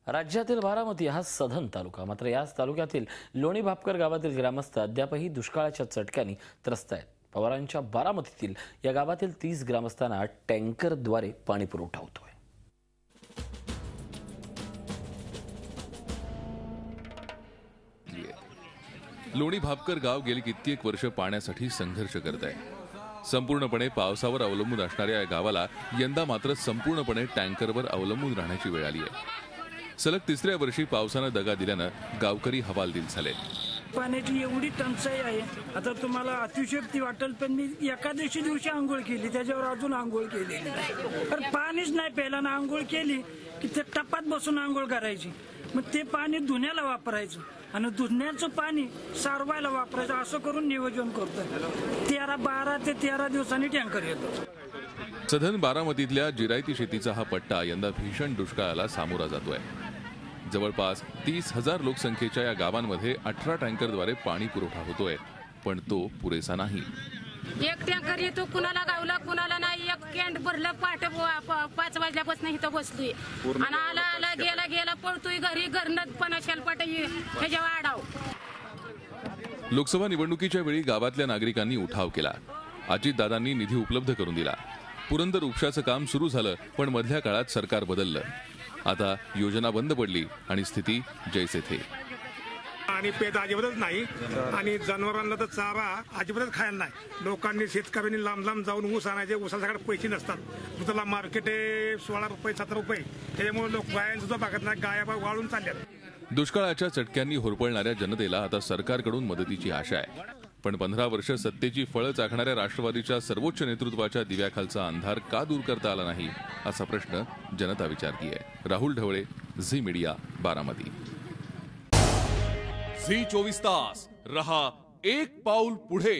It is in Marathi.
राज्यातील बारामती हा सधन तालुका, मात्र याच तालुक्यातील लोणी भापकर गावातील ग्रामस्थ अद्यापही दुष्काळाच्या चटक्याने त्रस्त आहेत. पवारांच्या बारामतीतील या गावातील 30 ग्रामस्थांना टँकरद्वारे पाणी पुरवठा होतोय. लोणी भापकर गाव गेली कित्येक वर्ष पाण्यासाठी संघर्ष करत आहे. संपूर्णपणे पावसावर अवलंबून असणाऱ्या या गावाला यंदा मात्र संपूर्णपणे टँकरवर अवलंबून राहण्याची वेळ आली आहे. सलग तिसऱ्या वर्षी पावसानं दगा दिल्यानं गावकरी हवालदिल झाले. पाण्याची एवढी टंचाई आहे, आता तुम्हाला अतिशयोक्ती वाटेल, पण मी एकादशी दिवशी आंघोळ केली, त्याच्यावर अजून आंघोळ केलेली नाही. तर पाणीच नाही प्यायला ना. आंघोळ केली की ते टपात बसून आंघोळ करायची, मग ते पाणी धुण्याला वापरायचं आणि धुण्याचं पाणी सारवायला वापरायचं, असं करून नियोजन करतो. 12 ते 13 दिवसांनी टँकर येतो. सधन बारामतीतल्या जिरायती शेतीचा हा पट्टा यंदा भीषण दुष्काळाला सामोरा जातोय. जवळपास 30,000 लोकसंख्येच्या या गावांमध्ये 18 टँकरद्वारे पाणी पुरवठा होतोय, पण तो पुरेसा नाही. एक टँकर येतो, कुणाला गावला कुणाला नाही. एक कॅन्ट भरलं, पहाटे 5 वाजल्यापासून इथं बसलोय आणि आला गेला पळतोय घरी. घरनं पण शेलपाट ह्याच्यावर आडाव. लोकसभा निवडणुकीच्या वेळी गावातल्या नागरिकांनी उठाव केला. अजितदादांनी निधी उपलब्ध करून दिला. पुरंदर उपशाचं काम सुरू झालं, पण मधल्या काळात सरकार बदललं. आता योजना बंद पडली आणि स्थिती जैसे थे. आणि पेट अजिबातच नाही आणि जनावरांना तर चारा अजिबातच खायला नाही. लोकांनी, शेतकऱ्यांनी लांब जाऊन ऊस आणायचे. ऊसासाठी पैसे नसतात. दुधाला मार्केट आहे 16 रुपये 17 रुपये. त्याच्यामुळे लोक गायांचं सुद्धा बघत नाही. गाया वाळून चालल्यात. दुष्काळाच्या चटक्यांनी होरपळणाऱ्या जनतेला आता सरकारकडून मदतीची आशा आहे. पण 15 वर्ष सत्तेची फळं चाखणाऱ्या राष्ट्रवादीच्या सर्वोच्च नेतृत्वाच्या दिव्याखालचा अंधार का दूर करता आला नाही, असा प्रश्न जनता विचारतीये. राहुल ढवळे, झी मीडिया, बारामती. झी 24 तास रहा एक पाऊल पुढे.